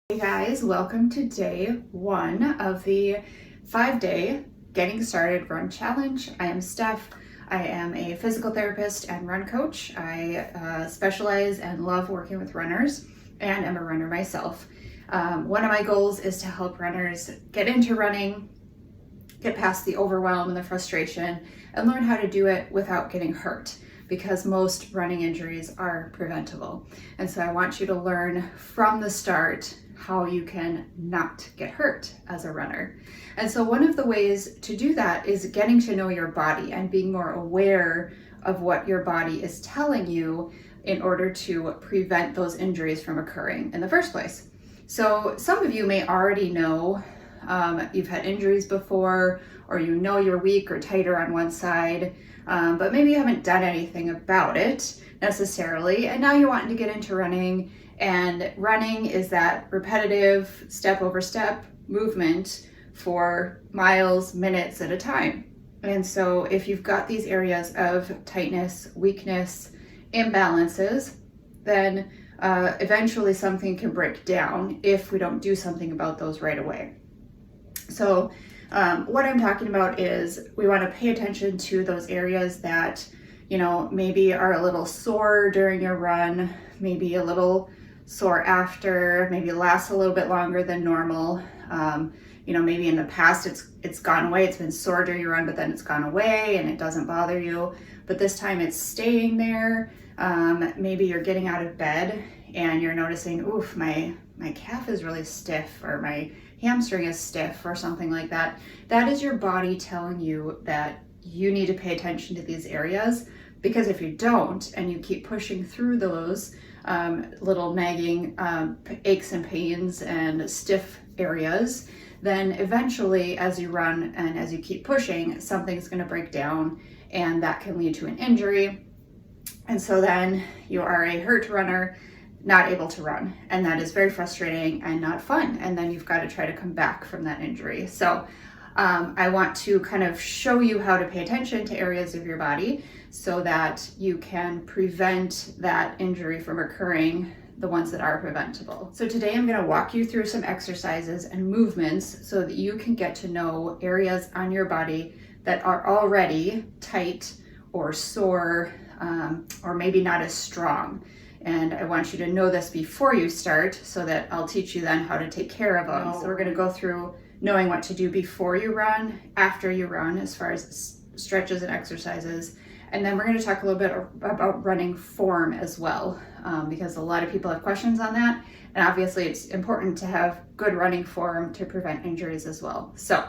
Hey guys, welcome to day one of the 5-day Getting Started Run Challenge. I am Steph. I am a physical therapist and run coach. I specialize and love working with runners and am a runner myself. One of my goals is to help runners get into running, get past the overwhelm and the frustration, and learn how to do it without getting hurt, because most running injuries are preventable. And so I want you to learn from the start how you can not get hurt as a runner. And so one of the ways to do that is getting to know your body and being more aware of what your body is telling you in order to prevent those injuries from occurring in the first place. So some of you may already know you've had injuries before, or you know you're weak or tighter on one side, but maybe you haven't done anything about it necessarily, and now you're wanting to get into running. And running is that repetitive step over step movement for miles, minutes at a time. And so if you've got these areas of tightness, weakness, imbalances, then eventually something can break down if we don't do something about those right away. So what I'm talking about is we want to pay attention to those areas that, maybe are a little sore during your run, maybe a little sore after, maybe lasts a little bit longer than normal. Maybe in the past it's gone away, it's been sore during your run, but then it's gone away and it doesn't bother you. But this time it's staying there. Maybe you're getting out of bed and you're noticing, oof, my calf is really stiff, or my hamstring is stiff, or something like that. That is your body telling you that you need to pay attention to these areas, because if you don't and you keep pushing through those little nagging aches and pains and stiff areas, then eventually as you run and as you keep pushing, something's going to break down, and that can lead to an injury. And so then you are a hurt runner, not able to run, and that is very frustrating and not fun. And then you've got to try to come back from that injury. So I want to kind of show you how to pay attention to areas of your body so that you can prevent that injury from occurring, the ones that are preventable. So today I'm going to walk you through some exercises and movements so that you can get to know areas on your body that are already tight or sore, or maybe not as strong. And I want you to know this before you start so that I'll teach you then how to take care of them. So we're going to go through knowing what to do before you run, after you run, as far as stretches and exercises. And then we're going to talk a little bit about running form as well, because a lot of people have questions on that. And obviously it's important to have good running form to prevent injuries as well. So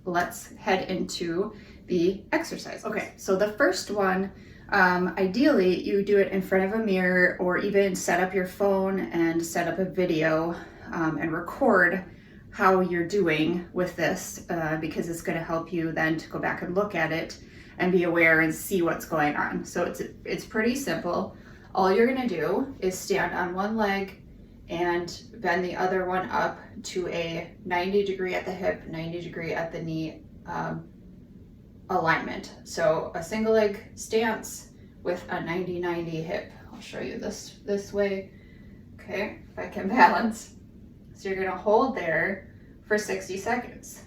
let's head into the exercise. Okay, so the first one, ideally you do it in front of a mirror, or even set up your phone and set up a video and record how you're doing with this, because it's going to help you then to go back and look at it and be aware and see what's going on. So it's pretty simple. All you're going to do is stand on one leg and bend the other one up to a 90 degree at the hip, 90 degree at the knee alignment. So a single leg stance with a 90-90 hip. I'll show you this way. Okay, if I can balance. So you're going to hold there for 60 seconds.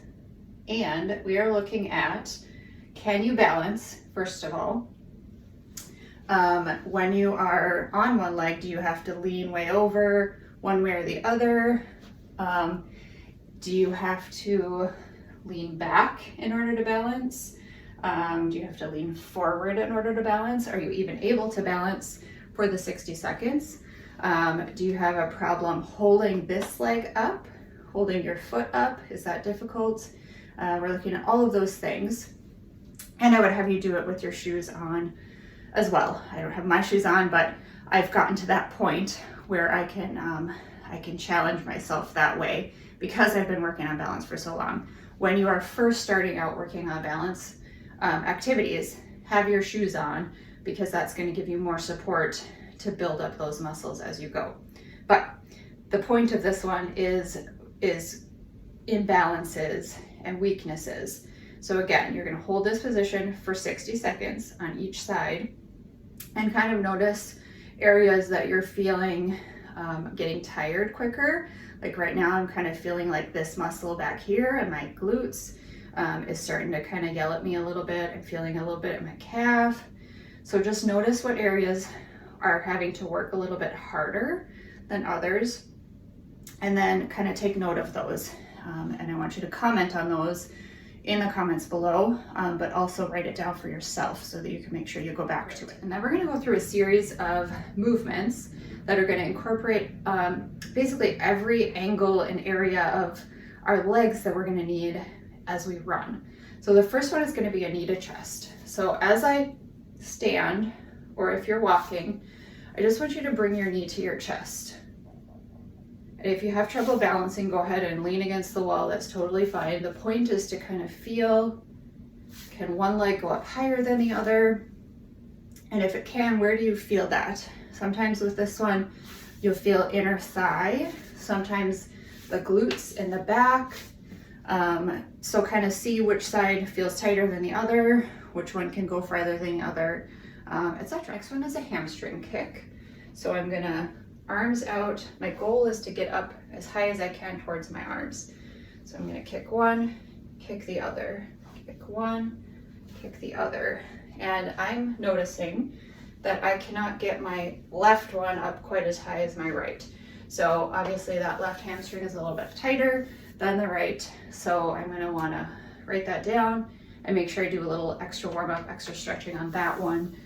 And we are looking at, can you balance, first of all? When you are on one leg, do you have to lean way over one way or the other? Do you have to lean back in order to balance? Do you have to lean forward in order to balance? Are you even able to balance for the 60 seconds? Do you have a problem holding this leg up, holding your foot up? Is that difficult? We're looking at all of those things. And I would have you do it with your shoes on as well. I don't have my shoes on, but I've gotten to that point where I can challenge myself that way because I've been working on balance for so long. When you are first starting out working on balance activities, have your shoes on, because that's going to give you more support to build up those muscles as you go. But the point of this one is imbalances and weaknesses. So again, you're going to hold this position for 60 seconds on each side and kind of notice areas that you're feeling getting tired quicker, Like right now I'm kind of feeling like this muscle back here and my glutes is starting to kind of yell at me a little bit. I'm feeling a little bit at my calf. So just notice what areas are having to work a little bit harder than others, and then kind of take note of those. And I want you to comment on those in the comments below, but also write it down for yourself so that you can make sure you go back to it. And then we're going to go through a series of movements that are going to incorporate basically every angle and area of our legs that we're going to need as we run. So the first one is going to be a knee to chest. So as I stand, or if you're walking, I just want you to bring your knee to your chest. And if you have trouble balancing, go ahead and lean against the wall. That's totally fine. The point is to kind of feel, can one leg go up higher than the other? And if it can, where do you feel that? Sometimes with this one, you'll feel inner thigh. Sometimes the glutes in the back. So kind of see which side feels tighter than the other, which one can go farther than the other, etc. Next one is a hamstring kick. So I'm gonna arms out. My goal is to get up as high as I can towards my arms. So I'm gonna kick one, kick the other, kick one, kick the other. And I'm noticing that I cannot get my left one up quite as high as my right. So obviously that left hamstring is a little bit tighter than the right. So I'm gonna wanna write that down and make sure I do a little extra warm up, extra stretching on that one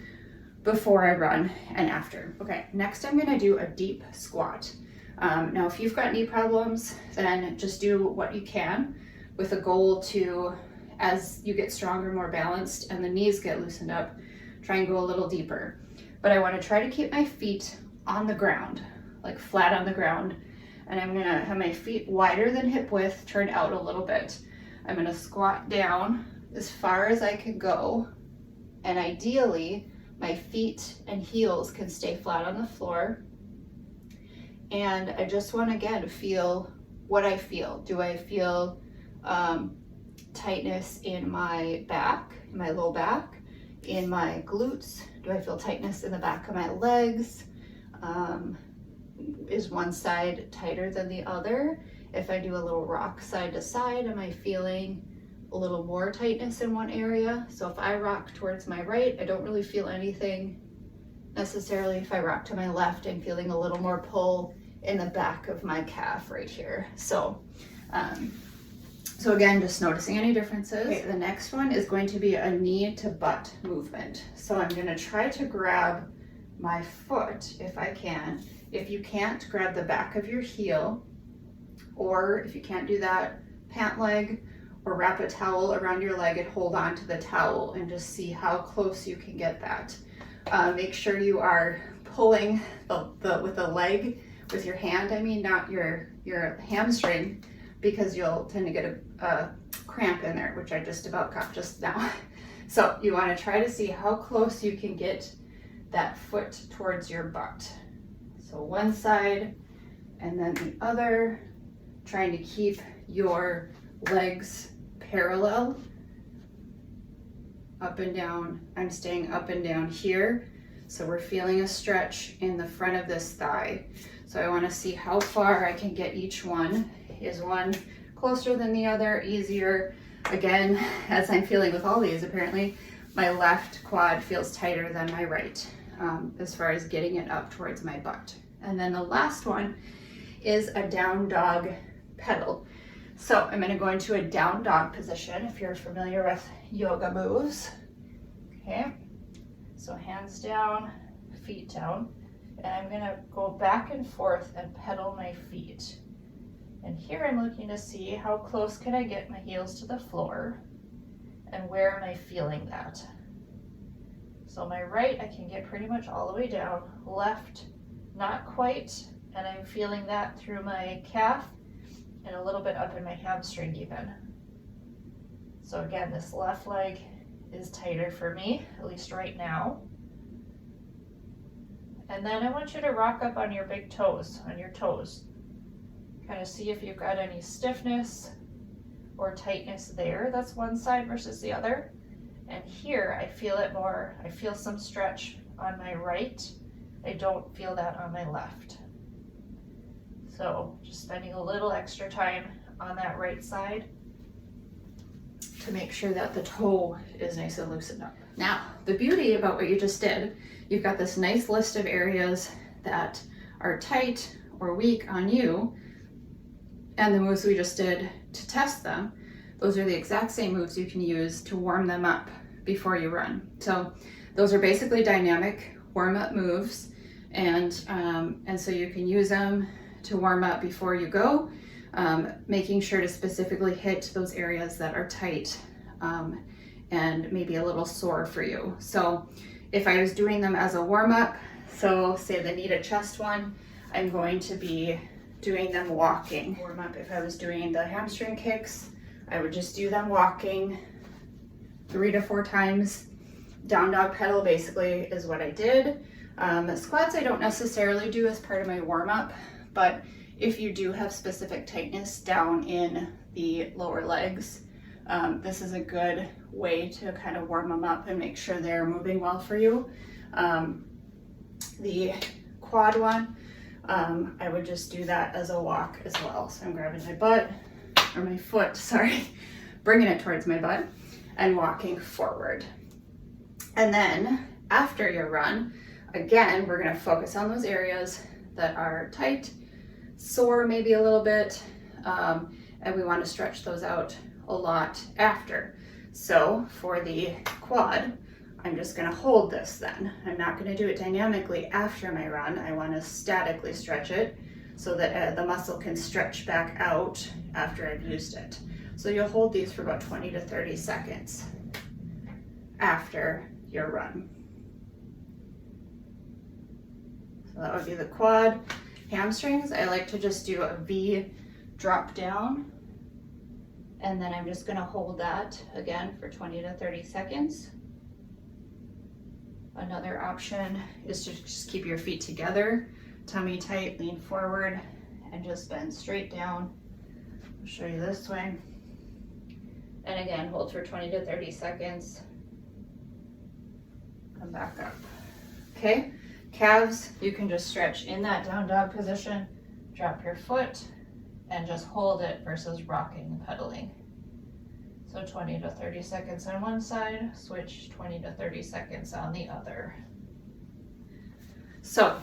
before I run and after. Okay, next I'm gonna do a deep squat. Now if you've got knee problems, then just do what you can with a goal to, as you get stronger, more balanced, and the knees get loosened up, try and go a little deeper. But I wanna try to keep my feet on the ground, like flat on the ground. And I'm gonna have my feet wider than hip width, turned out a little bit. I'm gonna squat down as far as I can go, and ideally, my feet and heels can stay flat on the floor. And I just want to, again, feel what I feel. Do I feel tightness in my back, in my low back, in my glutes? Do I feel tightness in the back of my legs? Is one side tighter than the other? If I do a little rock side to side, am I feeling a little more tightness in one area? So if I rock towards my right, I don't really feel anything necessarily. If I rock to my left, I'm feeling a little more pull in the back of my calf right here. So again, just noticing any differences. Okay, the next one is going to be a knee to butt movement. So I'm gonna try to grab my foot if I can. If you can't, grab the back of your heel, or if you can't do that, pant leg, or wrap a towel around your leg and hold on to the towel and just see how close you can get that. Make sure you are pulling with the leg, with your hand, I mean, not your hamstring, because you'll tend to get a cramp in there, which I just about got just now. So you want to try to see how close you can get that foot towards your butt. So one side and then the other, trying to keep your legs parallel, up and down. I'm staying up and down here. So we're feeling a stretch in the front of this thigh. So I want to see how far I can get each one. Is one closer than the other, easier? Again, as I'm feeling with all these, apparently my left quad feels tighter than my right, as far as getting it up towards my butt. And then the last one is a down dog pedal. So I'm going to go into a down dog position if you're familiar with yoga moves. Okay, so hands down, feet down, and I'm going to go back and forth and pedal my feet. And here I'm looking to see how close can I get my heels to the floor, and where am I feeling that. So my right, I can get pretty much all the way down. Left, not quite, and I'm feeling that through my calf and a little bit up in my hamstring even. So again, this left leg is tighter for me, at least right now. And then I want you to rock up on your big toes, on your toes. Kind of see if you've got any stiffness or tightness there. That's one side versus the other. And here I feel it more. I feel some stretch on my right. I don't feel that on my left. So just spending a little extra time on that right side to make sure that the toe is nice and loosened up. Now, the beauty about what you just did, you've got this nice list of areas that are tight or weak on you, and the moves we just did to test them, those are the exact same moves you can use to warm them up before you run. So those are basically dynamic warm-up moves, and so you can use them to warm up before you go, making sure to specifically hit those areas that are tight and maybe a little sore for you. So if I was doing them as a warm-up, so say the knee to chest one, I'm going to be doing them walking. Warm-up, if I was doing the hamstring kicks, I would just do them walking 3 to 4 times. Down dog pedal basically is what I did. Squats I don't necessarily do as part of my warm-up, but if you do have specific tightness down in the lower legs, this is a good way to kind of warm them up and make sure they're moving well for you. The quad one, I would just do that as a walk as well. So I'm grabbing my foot, sorry, bringing it towards my butt and walking forward. And then after your run, again, we're gonna focus on those areas that are tight, sore maybe a little bit, and we want to stretch those out a lot after. So for the quad, I'm just going to hold this then. I'm not going to do it dynamically after my run. I want to statically stretch it so that the muscle can stretch back out after I've used it. So you'll hold these for about 20 to 30 seconds after your run. So that would be the quad. Hamstrings, I like to just do a V drop down, and then I'm just going to hold that again for 20 to 30 seconds. Another option is to just keep your feet together, tummy tight, lean forward, and just bend straight down. I'll show you this way. And again, hold for 20 to 30 seconds. Come back up. Okay, calves, you can just stretch in that down dog position, drop your foot, and just hold it versus rocking and pedaling. So 20 to 30 seconds on one side, switch 20 to 30 seconds on the other. So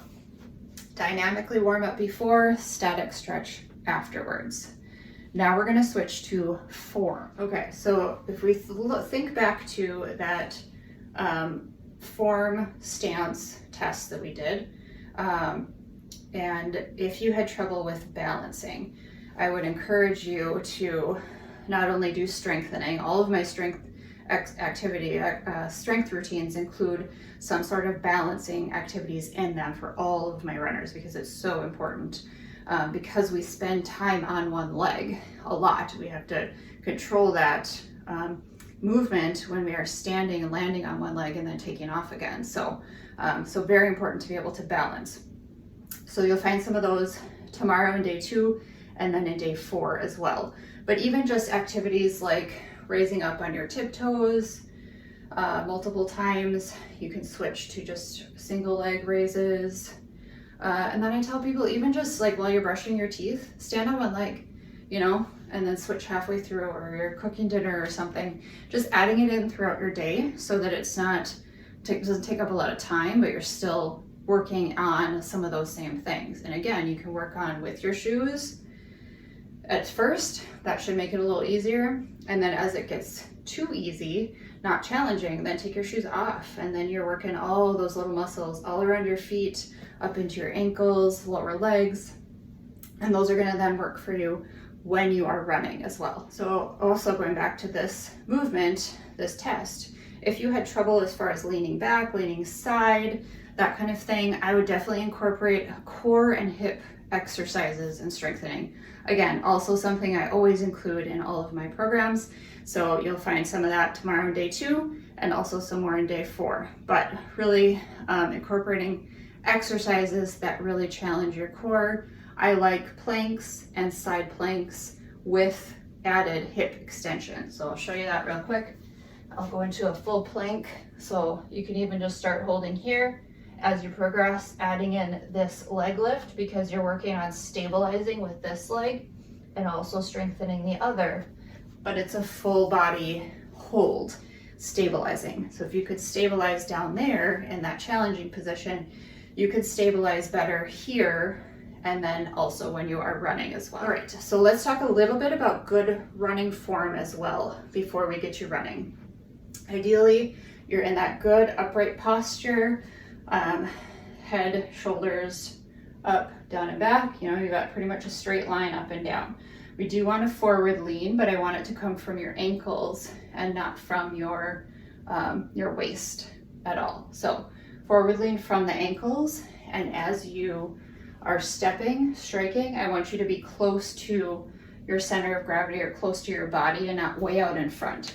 dynamically warm up before, static stretch afterwards. Now we're gonna switch to form. Okay, so if we think back to that form stance test that we did, and if you had trouble with balancing, I would encourage you to not only do strengthening. All of my strength routines include some sort of balancing activities in them for all of my runners, because it's so important. Because we spend time on one leg a lot, we have to control that movement when we are standing and landing on one leg and then taking off again. So very important to be able to balance. So you'll find some of those tomorrow in day 2 and then in day 4 as well. But even just activities like raising up on your tiptoes multiple times, you can switch to just single leg raises. And then I tell people, even just like while you're brushing your teeth, stand on one leg, and then switch halfway through, or you're cooking dinner or something. Just adding it in throughout your day so that it doesn't take up a lot of time, but you're still working on some of those same things. And again, you can work on with your shoes at first. That should make it a little easier. And then as it gets too easy, not challenging, then take your shoes off. And then you're working all those little muscles all around your feet, up into your ankles, lower legs. And those are gonna then work for you when you are running as well. So also going back to this movement, this test, if you had trouble as far as leaning back, leaning side, that kind of thing, I would definitely incorporate core and hip exercises and strengthening. Again, also something I always include in all of my programs. So you'll find some of that tomorrow in day 2 and also some more in day 4. But really incorporating exercises that really challenge your core. I like planks and side planks with added hip extension. So I'll show you that real quick. I'll go into a full plank. So you can even just start holding here as you progress, adding in this leg lift because you're working on stabilizing with this leg and also strengthening the other. But it's a full body hold, stabilizing. So if you could stabilize down there in that challenging position, you could stabilize better here and then also when you are running as well. All right, so let's talk a little bit about good running form as well before we get you running. Ideally, you're in that good upright posture, head, shoulders up, down and back. You know, you've got pretty much a straight line up and down. We do want a forward lean, but I want it to come from your ankles and not from your waist at all. So forward lean from the ankles, and as you are stepping, striking, I want you to be close to your center of gravity or close to your body and not way out in front.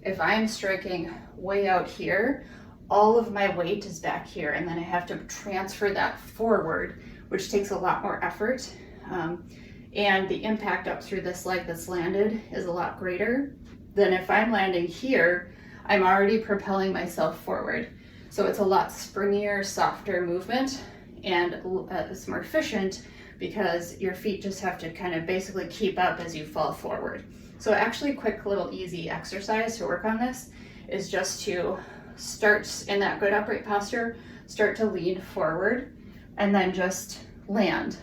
If I'm striking way out here, all of my weight is back here, and then I have to transfer that forward, which takes a lot more effort. And the impact up through this leg that's landed is a lot greater than if I'm landing here, I'm already propelling myself forward. So it's a lot springier, softer movement, and it's more efficient because your feet just have to kind of basically keep up as you fall forward. So actually a quick little easy exercise to work on this is just to start in that good upright posture, start to lean forward, and then just land,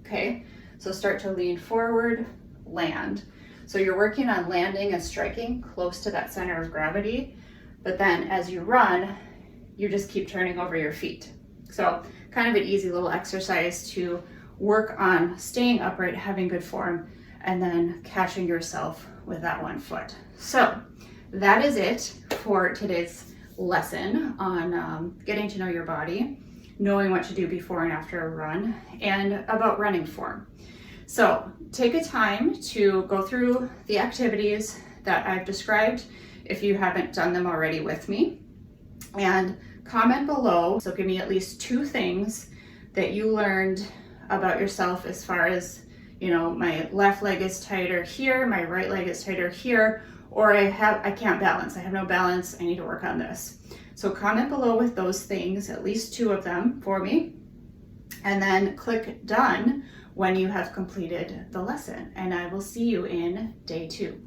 okay? So start to lean forward, land. So you're working on landing and striking close to that center of gravity, but then as you run, you just keep turning over your feet. So kind of an easy little exercise to work on staying upright, having good form, and then catching yourself with that one foot. So that is it for today's lesson on getting to know your body, knowing what to do before and after a run, and about running form. So take a time to go through the activities that I've described if you haven't done them already with me, and comment below. So give me at least 2 things that you learned about yourself as far as, you know, my left leg is tighter here, my right leg is tighter here, or I can't balance. I have no balance. I need to work on this. So comment below with those things, at least 2 of them for me, and then click done when you have completed the lesson, and I will see you in day 2.